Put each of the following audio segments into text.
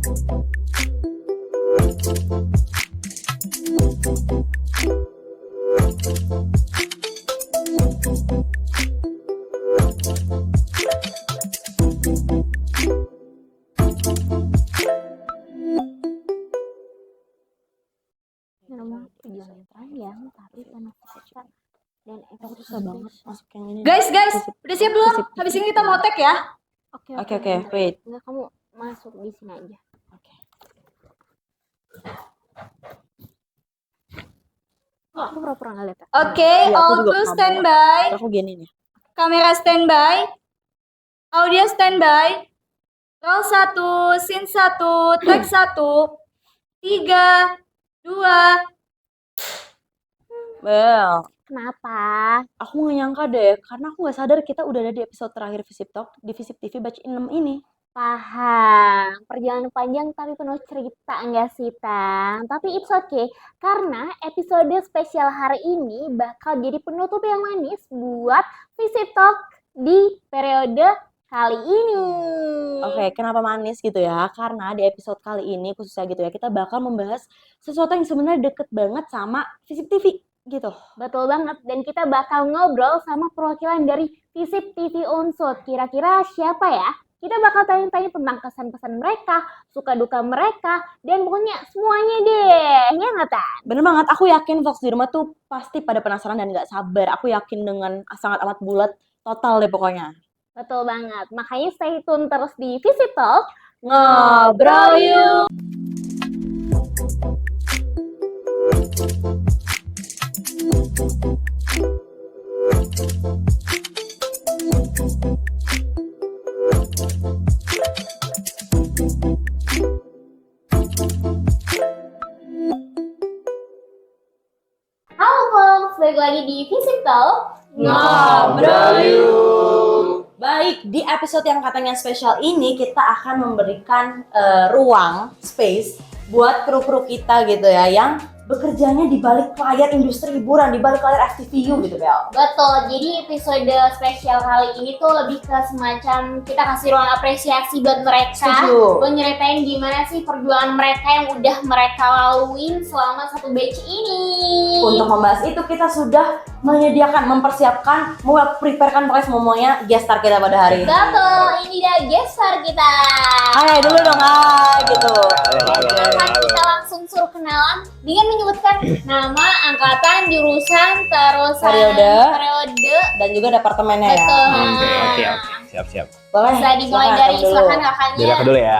Guys, udah siap belum? Habis ini kita mau tag ya. Oke, wait. Enggak, kamu masuk di sini aja. Aku pura-pura nggak lihat. Oke, Iya, aku all juga crew sama. standby. Aku gini nih. Kamera standby. Audio standby. Roll 1, scene 1, take 1. 3, 2. Bel, Kenapa? aku nggak nyangka deh, karena aku nggak sadar kita udah ada di episode terakhir Visip Talk di Visip TV Batch 6 ini. Paham. Perjalanan panjang tapi penuh cerita enggak sih, Tang? Tapi it's okay. Karena episode spesial hari ini bakal jadi penutup yang manis buat Visip Talk di periode kali ini. Oke, kenapa manis gitu ya? Karena di episode kali ini khususnya gitu ya, kita bakal membahas sesuatu yang sebenarnya deket banget sama Visip TV gitu. Betul banget. Dan kita bakal ngobrol sama perwakilan dari Visip TV Unsut. Kira-kira siapa ya? Kita bakal tanya-tanya tentang kesan-kesan mereka, suka duka mereka, dan pokoknya semuanya deh. Ya nggak, Tan? Bener banget, aku yakin Fox di rumah tuh pasti pada penasaran dan gak sabar. Aku yakin dengan sangat amat bulat total deh pokoknya. Betul banget. Makanya stay tune terus di Visip Talk. Ngobrol yuk! Halo folks, balik lagi di Visip Talk. Ngobrol yuk! Baik, di episode yang katanya spesial ini kita akan memberikan ruang, space buat kru-kru kita gitu ya, yang bekerjanya di balik layar industri hiburan, di balik layar FTVU gitu, Bel. Betul, jadi episode spesial kali ini tuh lebih ke semacam kita kasih ruang apresiasi buat mereka. Setuju. Buat nyeritain gimana sih perjuangan mereka yang udah mereka laluin selama satu batch ini. Untuk membahas itu kita sudah menyediakan, mempersiapkan, preparekan pokoknya semuanya guest star kita pada hari ini. Betul, ini dia guest star kita. Hai dulu dong, gitu. Akan kita langsung suruh kenalan dengan menyebutkan nama, angkatan, jurusan, terus periode, dan juga departemennya ya. Betul. Oke. Siap. Boleh. Bisa dimulai dari silakan kakaknya. Jadi aku dulu ya.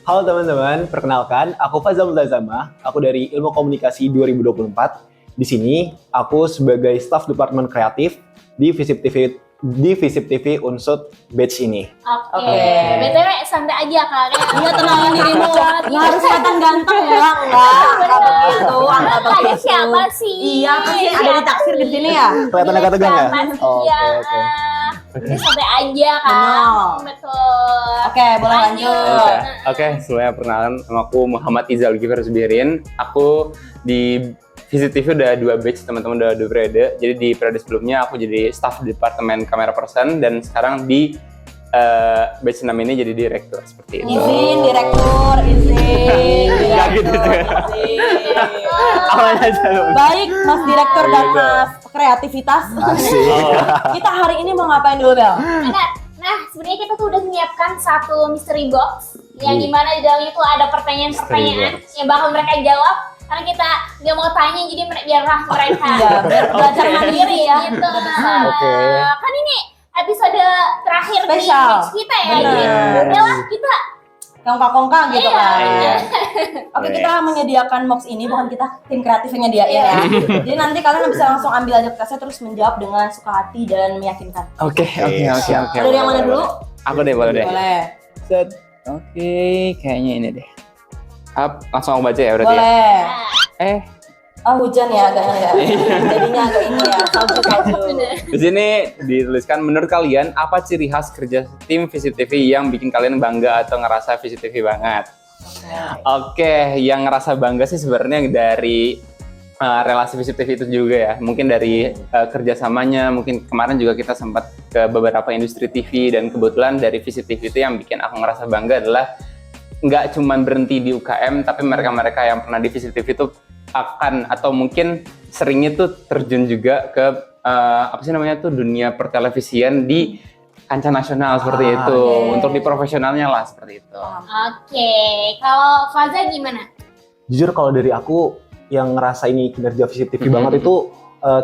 Halo teman-teman, perkenalkan aku Fazal Multazama. Aku dari Ilmu Komunikasi 2024. Di sini aku sebagai staf Departemen Kreatif di Visip TV Unsut batch ini. Oke. BTW santai aja kalian. Iya, tenangin dirimu. Nggak harus kelihatan ganteng ya, enggak begitu, enggak Tadi begitu. siapa sih? Iya, kan sih ada di taksir di sini ya. Kelihatan agak tegang ya? Iya. Oke. Jadi santai aja kan. Betul. Oke, boleh lanjut. Oke, sebelumnya perkenalan, nama aku Muhammad Izal Gifar Subirin. Aku di Visip TV udah 2 batch, teman-teman udah 2 periode. Jadi di periode sebelumnya aku jadi staff departemen kamera person, dan sekarang di batch 6 ini jadi direktur seperti itu. Izin, direktur, izin. Nggak gitu juga. Awalnya aja dong. Baik, Mas Direktur dan Mas Kreativitas. Kita hari ini mau ngapain dulu, Bel? Nah, sebenarnya kita tuh udah menyiapkan satu mystery box yang dimana di dalamnya tuh ada pertanyaan-pertanyaan yang bakal mereka jawab. Karena kita nggak mau tanya, jadi biarlah mereka Iya, belajar mandiri ya. gitu. Oke. Kan ini episode terakhir Spesial. di batch kita ya, Bener. jadi udahlah kita Kongkang-kongkang gitu kan. Iya. Oke, kita menyediakan box ini, bukan kita tim kreatifnya dia ya. Jadi nanti kalian bisa langsung ambil aja kertasnya terus menjawab dengan suka hati dan meyakinkan. Oke. Dari yang mana dulu? Aku deh, boleh deh. Boleh. Set. Oke, kayaknya ini deh. Langsung aku baca ya berarti ya? Boleh. Oh, hujan ya agaknya ya. Jadinya agak ini ya, salju-salju. Di sini dituliskan, menurut kalian apa ciri khas kerja tim Visip TV yang bikin kalian bangga atau ngerasa Visip TV banget? Oke, yang ngerasa bangga sih sebenarnya dari relasi Visip TV itu juga ya. Mungkin dari kerjasamanya, mungkin kemarin juga kita sempat ke beberapa industri TV, dan kebetulan dari Visip TV itu yang bikin aku ngerasa bangga adalah nggak cuman berhenti di UKM, tapi mereka-mereka yang pernah di VCTV itu akan atau mungkin seringnya tuh terjun juga ke apa sih namanya tuh dunia pertelevisian di kancah nasional seperti itu, untuk di profesionalnya lah seperti itu. Oke, kalau Faza gimana? Jujur kalau dari aku yang ngerasa ini kinerja VCTV banget itu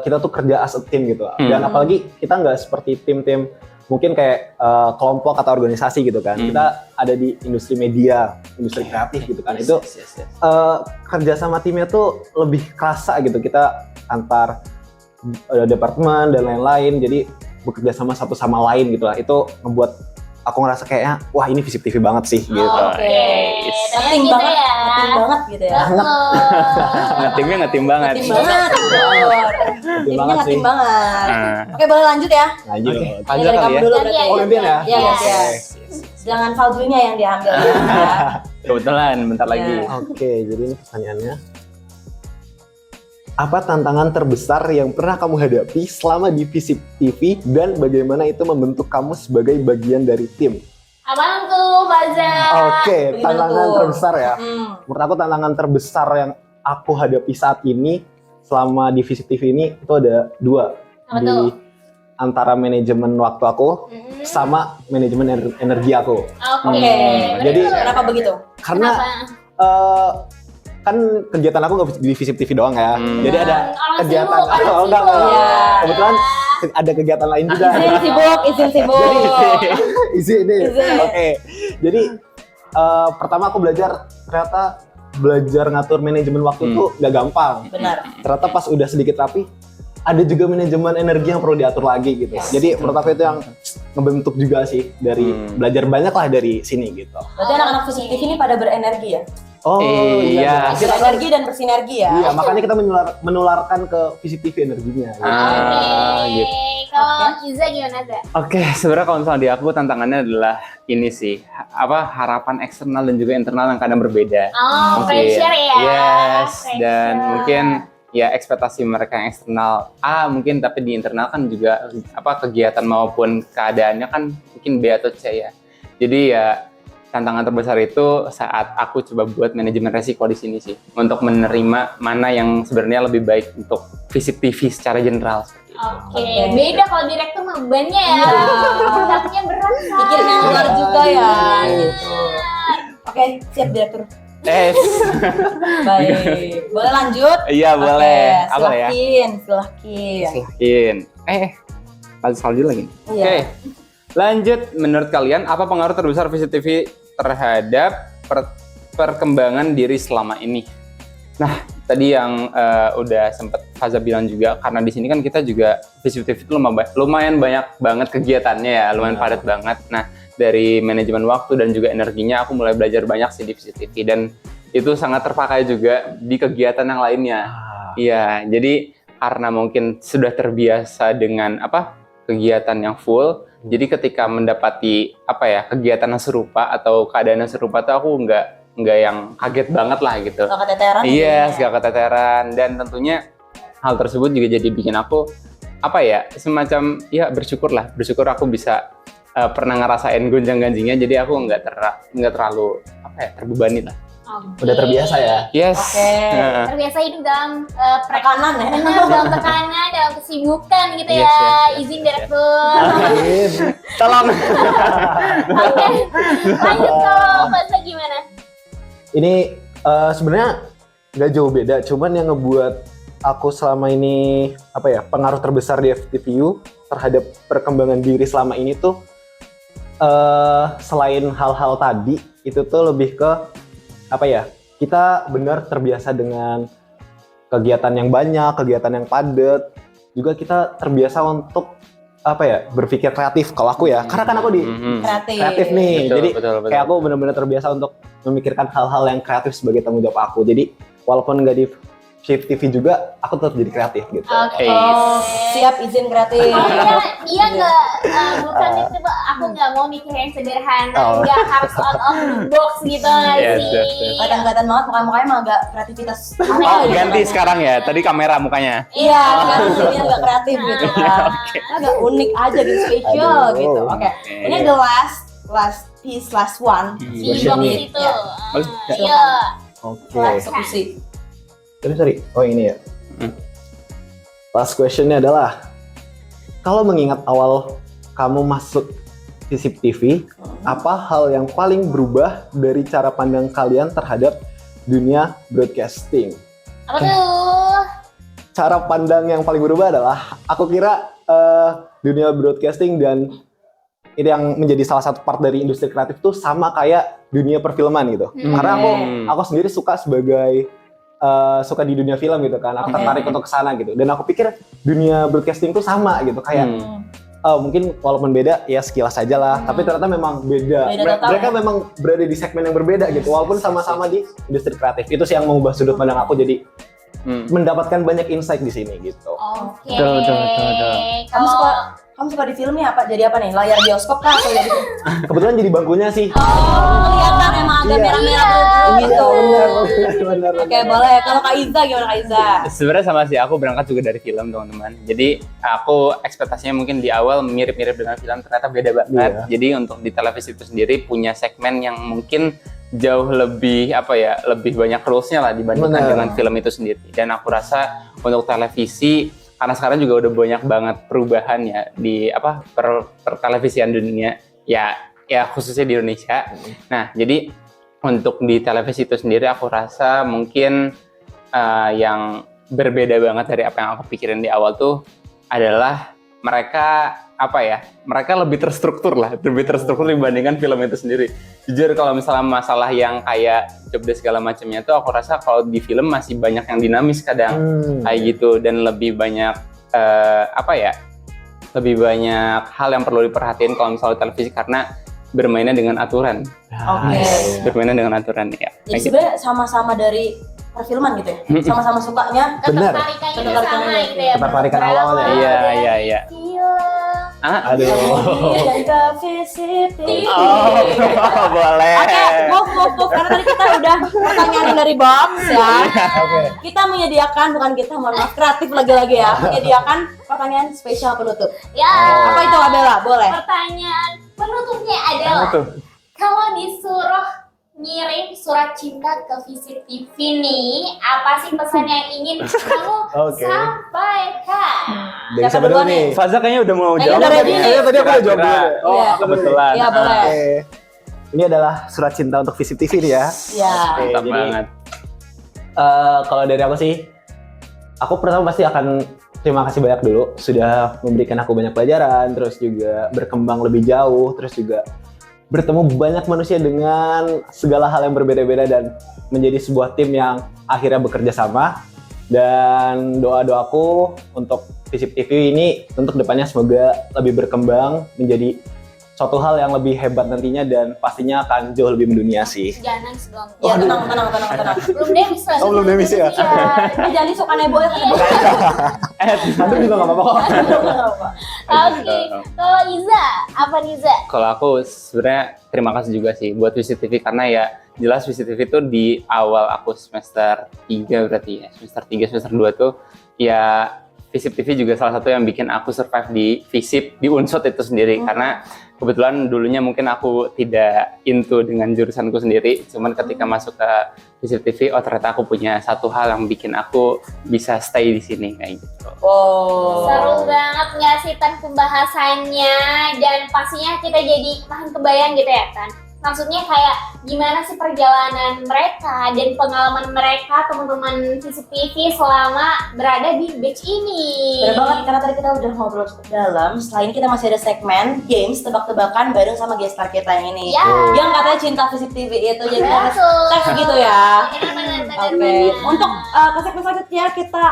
kita tuh kerja as a team gitu. Dan apalagi kita nggak seperti tim-tim mungkin kayak kelompok atau organisasi gitu kan. Kita ada di industri media, industri kreatif gitu kan. Itu kerja sama timnya tuh lebih kerasa gitu. Kita antar departemen dan lain-lain. Jadi bekerja sama satu sama lain gitu lah. Itu ngebuat aku ngerasa kayaknya wah ini VCTV banget sih gitu. Oke, Ngetim gitu banget, ya. ngetim banget gitu ya. Ngetimnya ngetim banget. Ngetim banget. Timnya banget ngetim sih. banget. Nah, Oke, boleh lanjut ya. Lanjut. Oke. Ini Lanjut dari kali kamu ya. dulu Gantian, berarti. Oh, gantian ya? Iya, gantian. Yes. Jangan valjunya yang diambil ya. Kebetulan bentar lagi. Ya. Oke, jadi ini pertanyaannya. Apa tantangan terbesar yang pernah kamu hadapi selama di VCTV dan bagaimana itu membentuk kamu sebagai bagian dari tim? Abang tuh, Faza. Oke, Gimana tantangan tuh? terbesar ya. Hmm. Menurut aku tantangan terbesar yang aku hadapi saat ini selama di VCTV ini itu ada dua. Apa Di tuh? antara manajemen waktu aku sama manajemen energi aku. Oke. Jadi- Kenapa begitu? Karena kan kegiatan aku nggak di VCTV doang ya. Jadi ada Orang kegiatan sibuk, orang oh, enggak, sibuk. enggak. Iya. Kebetulan ada kegiatan lain juga. Izin sibuk. Isi ini. Izin. Oke. Jadi pertama aku ternyata belajar ngatur manajemen waktu itu nggak gampang. Benar. Ternyata pas udah sedikit rapi, ada juga manajemen energi yang perlu diatur lagi gitu. Jadi menurut aku itu yang ngebentuk juga sih dari belajar banyak lah dari sini gitu. Berarti anak-anak VCTV ini pada berenergi ya? Oh Iya. Berenergi dan bersinergi ya? Iya, makanya kita menularkan ke VCTV energinya. Gitu. Kalau Iza gimana, Za? Oke, sebenarnya kalau misalnya di aku tantangannya adalah ini sih, harapan eksternal dan juga internal yang kadang berbeda. Oh, Mungkin. pressure ya. Yes, dan Pressure. mungkin ya ekspektasi mereka yang eksternal mungkin, tapi di internal kan juga kegiatan maupun keadaannya kan mungkin B atau C ya. Jadi ya tantangan terbesar itu saat aku coba buat manajemen resiko di sini sih, untuk menerima mana yang sebenarnya lebih baik untuk VCTV secara general. Oke, beda kalau direktur mah bebannya ya. Pundaknya berat. Kak. Pikirin yang luar juga ya. Bener. Gitu. Oke, siap direktur. Baik. Baik. Boleh lanjut? Iya boleh. Oke, Apa ya? Silahkan. Silakin. Salju lagi. Iya. Oke. Lanjut, menurut kalian apa pengaruh terbesar VCTV terhadap perkembangan diri selama ini? Nah, tadi yang udah sempet Faza bilang juga, karena di sini kan kita juga VCTV itu lumayan banyak banget kegiatannya ya, lumayan padat banget. Nah, dari manajemen waktu dan juga energinya aku mulai belajar banyak sih di VCTV, dan itu sangat terpakai juga di kegiatan yang lainnya. Iya, jadi karena mungkin sudah terbiasa dengan kegiatan yang full, jadi ketika mendapati kegiatan yang serupa atau keadaan yang serupa tuh aku nggak yang kaget banget lah gitu. Gak keteteran. Iya, gak keteteran, dan tentunya hal tersebut juga jadi bikin aku semacam bersyukur aku bisa pernah ngerasain gonjang-ganjingnya, jadi aku nggak terlalu terbebani lah. Oke. Udah terbiasa ya. Yes. Oke. Terbiasa hidup dalam Tekanan ya. benar, dalam tekanan, dalam kesibukan gitu Yes, ya. yes. Izin direktur. Tolong. Oke. Lanjut kalau Faza gimana? Ini sebenarnya nggak jauh beda, cuman yang ngebuat aku selama ini pengaruh terbesar di FTVU terhadap perkembangan diri selama ini tuh selain hal-hal tadi itu tuh lebih ke kita benar terbiasa dengan kegiatan yang banyak, kegiatan yang padat, juga kita terbiasa untuk berpikir kreatif kalau aku ya, karena kan aku di kreatif nih, Betul, jadi betul. kayak aku benar-benar terbiasa untuk memikirkan hal-hal yang kreatif sebagai tanggung jawab aku. Jadi walaupun nggak di Shift TV juga, aku tetap jadi kreatif gitu. Oke. Oh, siap izin kreatif. Dia nggak bukan itu, aku nggak mau mikir yang sederhana, nggak harus out of the box gitu nggak Yes, sih? yes, yes. Kelihatan banget mukanya mah agak kreativitas. Ganti sekarang ya, tadi kamera mukanya. Iya, kan jadi agak kreatif gitu kan. Agak unik aja gitu, spesial Aduh. gitu. Oke. Ini the last P/1. Di Question box nih. itu. Ya. Iya. Oke. Eksekusi. Sorry. Oh ini ya. Last questionnya adalah, kalau mengingat awal kamu masuk FISIP TV, apa hal yang paling berubah dari cara pandang kalian terhadap dunia broadcasting? Apa tuh? Cara pandang yang paling berubah adalah, aku kira dunia broadcasting dan itu yang menjadi salah satu part dari industri kreatif tuh sama kayak dunia perfilman gitu. Karena aku sendiri suka suka di dunia film gitu kan, aku tertarik untuk kesana gitu. Dan aku pikir dunia broadcasting tuh sama gitu, kayak mungkin walaupun beda ya sekilas aja lah, tapi ternyata memang beda. Beda total, Mereka ya? memang berada di segmen yang berbeda gitu, walaupun sama-sama di industri kreatif. Itu sih yang mengubah sudut pandang aku, jadi mendapatkan banyak insight di sini gitu. Oke. Betul. Kamu suka di filmnya apa? Jadi apa nih? Layar bioskop kah atau jadi Kebetulan jadi bangkunya sih. kelihatan emang agak Iya. merah-merah gitu. Benar. Oke, boleh. Kalau Kak Iza gimana Kak Iza? Sebenarnya sama sih, aku berangkat juga dari film teman-teman. Jadi aku ekspektasinya mungkin di awal mirip-mirip dengan film, ternyata beda banget. Iya. Jadi untuk di televisi itu sendiri punya segmen yang mungkin jauh lebih lebih banyak rules-nya lah dibandingkan Benar. dengan film itu sendiri. Dan aku rasa untuk televisi, karena sekarang juga udah banyak banget perubahan ya di pertelevisian dunia ya khususnya di Indonesia. Nah, jadi untuk di televisi itu sendiri aku rasa mungkin yang berbeda banget dari apa yang aku pikirin di awal tuh adalah mereka lebih terstruktur dibandingkan film itu sendiri. Jujur kalau misalnya masalah yang kayak job desk segala macamnya tuh aku rasa kalau di film masih banyak yang dinamis kadang kayak gitu, dan lebih banyak lebih banyak hal yang perlu diperhatiin kalau misalnya televisi karena bermainnya dengan aturan. Oke. Bermainnya dengan aturan ya. Jadi Kayak gitu. sebenarnya sama-sama dari perfilman gitu ya? Sama-sama sukanya. Benar. Ketertarikannya itu Ketertarikannya sama itu. gitu ya. Ketertarikan Drama, awalnya. Iya. film. Aduh. Dan ke VCTV. Boleh. Oke, move. Karena tadi kita udah pertanyaan dari box ya. Oke. Kita menyediakan, mohon maaf, kreatif lagi-lagi ya. Menyediakan pertanyaan spesial penutup. Ya. Apa itu Abella? Boleh. Pertanyaan penutupnya adalah, kalau disuruh ngirim surat cinta ke Visit TV nih, apa sih pesan yang ingin kamu Oke. sampaikan? Dari Siapa siapa dulu duluan nih? Faza kayaknya udah mau Kayaknya jawab. udah ready nih. Tadi aku udah jawab dulu. Kira-kira. deh. Iya. Kebetulan. Iya, boleh. Oke. Ini adalah surat cinta untuk Visip TV nih ya. Ya. Oke, Mantap jadi banget. kalau dari aku sih, aku pertama pasti akan terima kasih banyak dulu sudah memberikan aku banyak pelajaran, terus juga berkembang lebih jauh, terus juga bertemu banyak manusia dengan segala hal yang berbeda-beda dan menjadi sebuah tim yang akhirnya bekerja sama. Dan doa-doaku untuk Visip TV ini untuk depannya semoga lebih berkembang menjadi suatu hal yang lebih hebat nantinya dan pastinya akan jauh lebih mendunia sih. Jangan nangis dong. Ya, tenang. Belum demis lah. Oh, belum demis ya? Ini jadi suka nebo ya. Nanti juga nggak apa-apa. Oke, kalau Iza, apa nih Iza? Kalau aku sebenarnya terima kasih juga sih buat Visit TV karena ya jelas Visit TV itu di awal aku semester 3 berarti ya, semester 3, semester 2 tuh ya Visit TV juga salah satu yang bikin aku survive di Visip, di Unsut itu sendiri karena kebetulan dulunya mungkin aku tidak into dengan jurusanku sendiri, cuman ketika masuk ke Visit TV, oh ternyata aku punya satu hal yang bikin aku bisa stay di sini kayak gitu. Oh. Seru banget nggak sih Tan pembahasannya, dan pastinya kita jadi makin kebayang gitu ya Tan. Maksudnya kayak gimana sih perjalanan mereka dan pengalaman mereka teman-teman CCTV selama berada di batch ini. Bener banget, karena tadi kita udah ngobrol cukup dalam. Setelah ini kita masih ada segmen games tebak-tebakan bareng sama guest star kita yang ini. Ya. Yang katanya cinta Visip TV itu, jadi kita harus Betul. tes gitu ya. Benar-benar. Oke, untuk ke segmen selanjutnya kita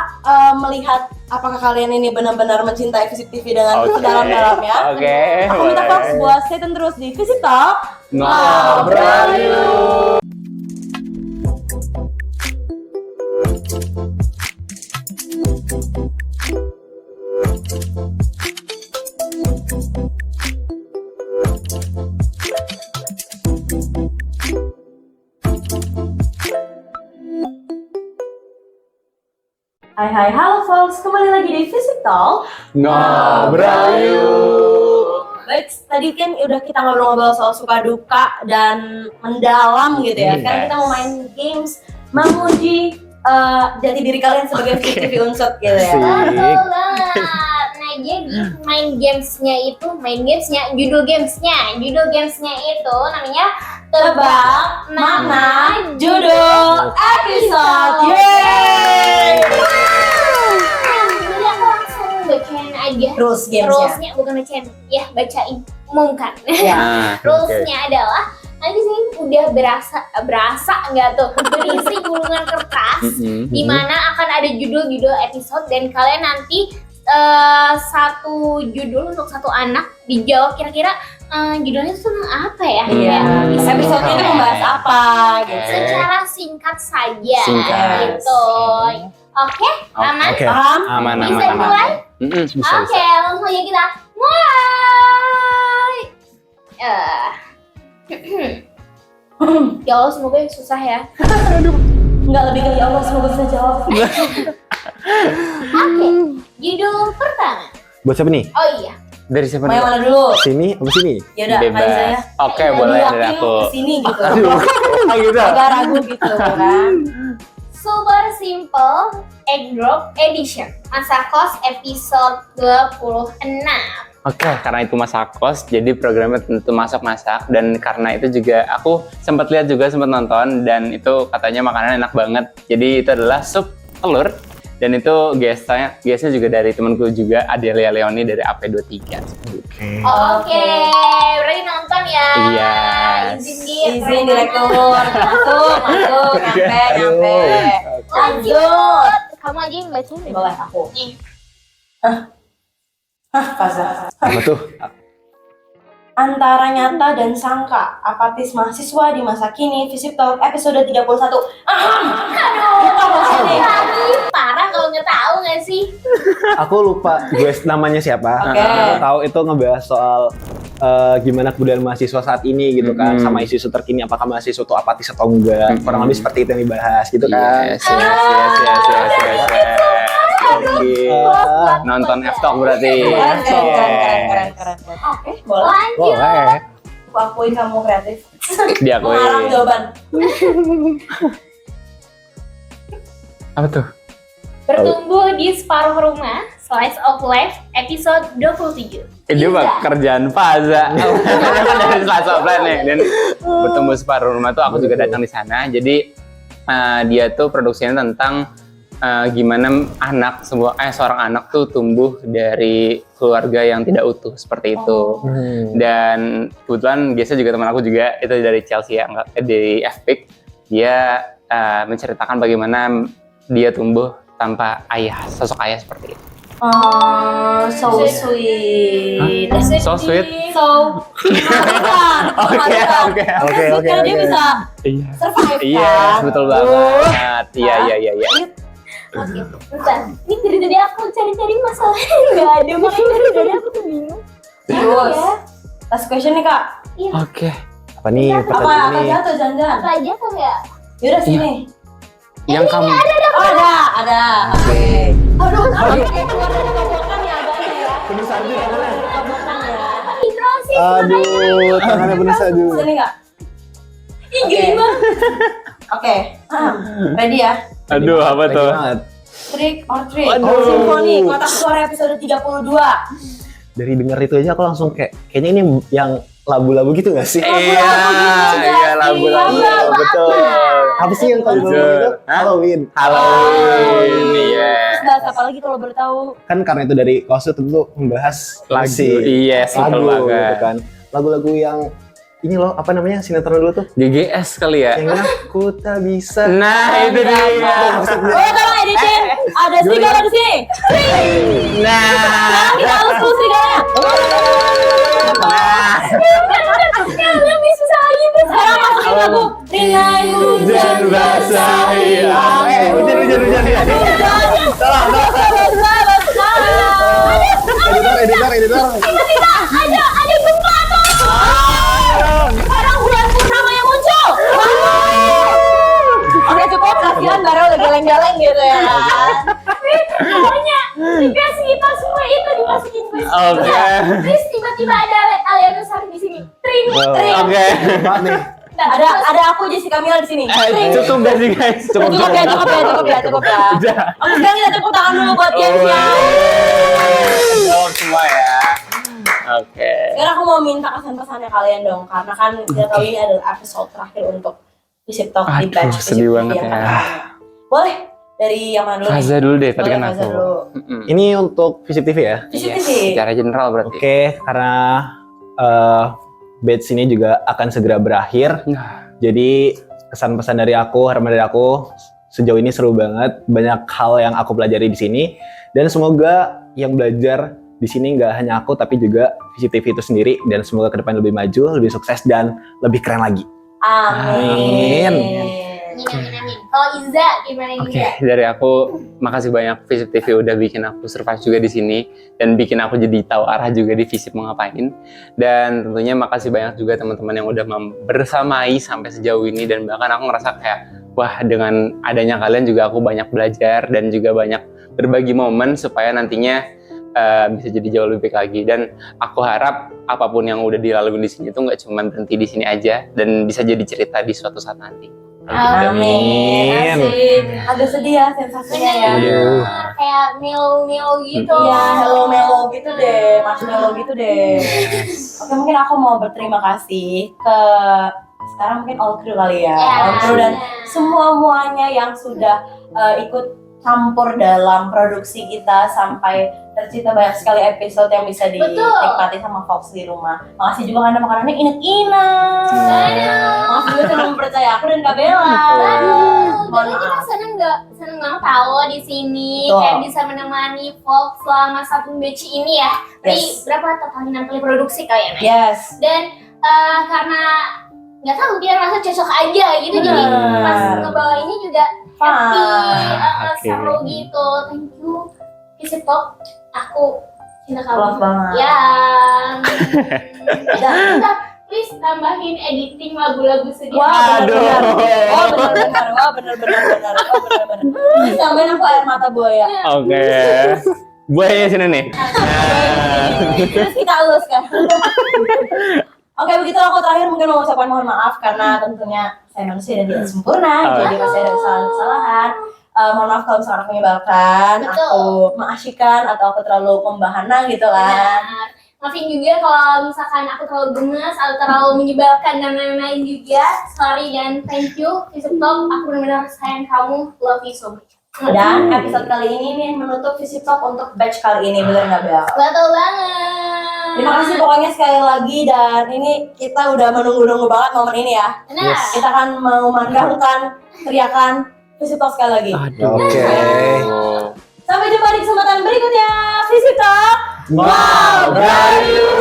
melihat apakah kalian ini benar-benar mencintai Visip TV dengan sedalam-dalamnya. Oke, Aku minta Fox buat stay tune terus di Visip Talk. Ngobrol yuk. Halo folks, kembali lagi di Visip Talk. Ngobrol yuk. Baik, tadi kan udah kita ngobrol-ngobrol soal suka duka dan mendalam gitu ya. Sekarang kita mau main games menguji jati diri kalian sebagai TV Unsut gitu ya. Betul banget. Nah, jadi judul gamesnya itu namanya Tebak makna judul episode. Yeay! Jadi aku langsung bacain aja. Gamesnya. Rulesnya bukan bacain, ya bacain, umumkan. Nah, Rulesnya adalah nanti sih udah berasa nggak tuh berisi gulungan kertas di mana akan ada judul-judul episode dan kalian nanti satu judul untuk satu anak dijawab kira-kira judulnya itu tentang apa ya? Iya. Episode ini membahas apa gitu. Secara singkat saja. Singkat. Gitu. Oke, aman? Oke. Paham? aman. Bisa mulai? Bisa. Oke, langsung aja kita mulai. Ya Allah, semoga susah ya. Enggak, lebih ke ya Allah semoga bisa jawab. Oke, judul pertama. Buat siapa nih? Oh iya, Dari siapa Mau yang dulu? mana dulu? Sini apa sini? Ya udah, Bebas. Faiza ya. Oke, boleh dari aku. Kesini gitu. Gitu. Agak ragu gitu kan. Super Simple Egg Drop Edition. Masa kos episode 26. Oke, karena itu masak kos, jadi programnya tentu masak-masak, dan karena itu juga aku sempat lihat juga, sempat nonton, dan itu katanya makanan enak banget. Jadi itu adalah sup telur, dan itu guestnya juga dari temanku juga, Adelia Leoni dari AP23. Oke, berarti nonton ya. Iya. Izin direktur. Masuk, nyampe. Lanjut. Kamu aja yang bacain. Boleh aku. Nih. Faiza. Apa tuh? Antara nyata dan sangka, apatis mahasiswa di masa kini, Visip Talk episode 31. Lagi parah kalau nggak tahu nggak sih? Aku lupa namanya siapa. Oke. Aku tahu itu ngebahas soal gimana kebudayaan mahasiswa saat ini gitu kan, sama isu-isu terkini, apakah mahasiswa itu apatis atau enggak. Kurang lebih seperti itu yang dibahas gitu kan. Yes. Oke. Nonton F-Talk berarti. Keren. Oke, boleh. Lanjut. Boleh. Aku akui kamu kreatif. Diakui. Mengarang jawaban. Apa tuh? Bertumbuh di separuh rumah, Slice of Life, episode 27. Dia mah kerjaan Faza. Kan dari Slice of Life nih, dan bertumbuh separuh rumah tuh aku juga datang di sana. Jadi dia tuh produksinya tentang gimana seorang anak tuh tumbuh dari keluarga yang tidak utuh seperti itu. Dan kebetulan Gesa juga teman aku juga, itu dari Chelsea dari FPIC. Dia menceritakan bagaimana dia tumbuh tanpa sosok ayah seperti itu. So sweet. So sweet. So Oke. Karena dia bisa survive Iya, kan. betul banget. Iya. Oke, bentar. Ini dari tadi aku cari-cari masalahnya nggak ada, makanya dari tadi aku tuh bingung. Serius. Last question nih kak. Iya, Oke. Apa nih Apa pertanyaan ini? jatuh jangan-jangan? apa aja kok ya? Yaudah sini. Yang kamu Ada. Oke. Aduh, keluar dari kobokan ya agaknya ya. Penuh salju tangannya. Kobokan ya. Hidrosis. Aduh, tangannya penuh salju. Sini kak. Ih, geli banget. Oke. Ready ya? Aduh, apa tuh? Banget. Trick or treat. Aduh. Simfoni, kotak suara episode 32. Dari denger itu aja aku langsung kayaknya ini yang labu-labu gitu gak sih? Iya, lagu-lagu. Betul. Apa sih yang paling Betul. itu? Hah? Halloween. Halloween, iya. Terus bahas apa lagi kalau boleh tahu? Kan karena itu dari Kosu tentu membahas Lagu, musik. iya, simple lagu banget. gitu kan. Lagu-lagu yang ini loh, apa namanya sinetron dulu tuh? GGS kali ya? Yang aku tak bisa. Nah, itu dia. Oh, tolong editin. Ada serigala di sini. Nah. Kita harus tulis serigalanya. Lebih susah lagi mas. Sekarang masukin lagu. Ringai hujan basahi. Hujan. Editor. Ada gempa tuh. Sekarang bulan purnama yang muncul. Oke cukup, kasihan Bara udah galeng-galeng gitu ya. Request kita semua itu dimasukin ke Oke. Terus tiba-tiba ada Aliana Sari di sini. Tring, Oh. tring. Oke. Banget nih. Ada aku Jessica Mila di sini. Cukup gak sih guys? Cukup ya. Udah. Oke, sekarang kita tepuk tangan dulu buat Jessica. Jawab semua ya. Oke. Sekarang aku mau minta kesan-pesannya kalian dong, karena kan kita tahu ini adalah episode terakhir untuk Visip Talk di Aduh, batch sedih Visip banget yang ya. pertama. Boleh dari yang mana dulu? Faza dulu deh, tadi Boleh, kan Faza aku. dulu. Ini untuk Visip TV ya. Visip Iya, TV. secara general berarti. Oke, karena batch ini juga akan segera berakhir. Nah, Jadi kesan pesan dari aku, harapan dari aku sejauh ini seru banget. Banyak hal yang aku pelajari di sini dan semoga yang belajar di sini nggak hanya aku tapi juga Visip TV itu sendiri dan semoga ke depan lebih maju, lebih sukses dan lebih keren lagi. Amin. Amin. Kalau Iza gimana Oke, Iza? dari aku makasih banyak Visip TV udah bikin aku survive juga di sini dan bikin aku jadi tahu arah juga di Visip mau ngapain. Dan tentunya makasih banyak juga teman-teman yang udah bersamai sampai sejauh ini dan bahkan aku ngerasa kayak wah dengan adanya kalian juga aku banyak belajar dan juga banyak berbagi momen supaya nantinya bisa jadi jauh lebih baik lagi. Dan aku harap apapun yang udah dilalui di sini tuh nggak cuma berhenti di sini aja dan bisa jadi cerita di suatu saat nanti. Amin. Asik. Agak sedih ya sensasinya ya. Iya. Kayak melo-melo gitu. Iya, hello melo gitu deh, marshmallow gitu deh. Oke, mungkin aku mau berterima kasih ke sekarang mungkin all crew kali ya, Ya. all crew dan semuanya yang sudah ikut campur dalam produksi kita sampai tercipta banyak sekali episode yang bisa dinikmati sama Fox di rumah. Makasih juga karena makanannya enak-enak. Makasih juga sudah mempercaya aku dan Kak Bella. Mohon Jadi kita maaf. seneng banget tahu di sini Betul. kayak bisa menemani Fox selama satu batch ini ya. Jadi Yes. berapa total 6 kali produksi kalian ya? Yes. Dan karena nggak tahu dia rasa cocok aja gitu, jadi Benar. pas ngebawa ini juga happy, Oke. seru gitu. Thank you Visip Talk, aku cinta Love kamu. banget. Ya. Dan Kita please tambahin editing lagu-lagu sedih. wah, Aduh. benar-benar. Wah, benar-benar. Terus tambahin aku air mata buaya. Oke. Buaya sini nih. Terus kita haluskan. Oke, begitu aku terakhir mungkin mau ucapkan mohon maaf karena tentunya saya manusia dan tidak sempurna, jadi masih ada kesalahan-kesalahan. Mohon maaf kalau misalkan aku menyebalkan, Betul. aku mengasyikkan atau aku terlalu pembahana gitu kan. Benar. Maafin juga kalau misalkan aku terlalu gemes atau terlalu menyebalkan dan lain-lain juga. Sorry dan thank you Visip Talk, aku benar-benar sayang kamu, love you so much. Dan episode kali ini nih menutup Visip Talk untuk batch kali ini, bener nggak Bel? Betul banget. Terima kasih pokoknya sekali lagi dan ini kita udah menunggu-nunggu banget momen ini ya. Benar. Kita akan memandangkan teriakan Visip Talk sekali lagi. Oke. Sampai jumpa di kesempatan berikutnya. Visip Talk. Wow, Gayu.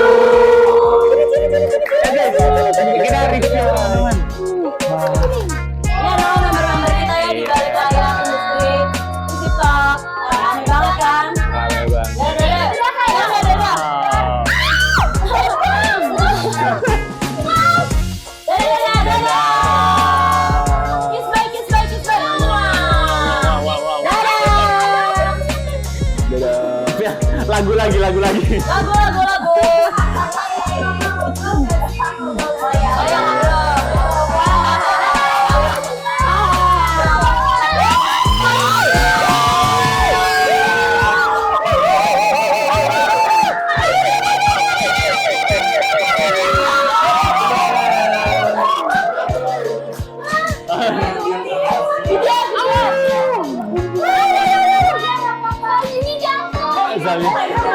Kita review teman-teman. Ini adalah member-member kita ya di balik layar industri Visip Talk. Aneh banget kan? Rame banget. Dadah. Kiss bye. Lagu lagi. Lagu.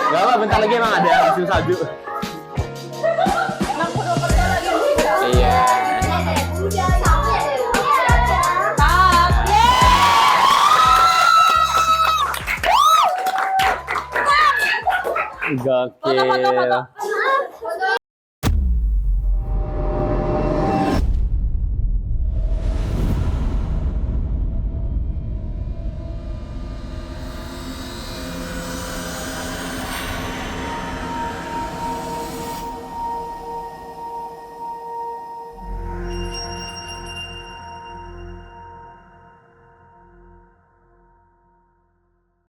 Gak apa, bentar lagi emang ada musim salju. Iya. Gokil. Foto.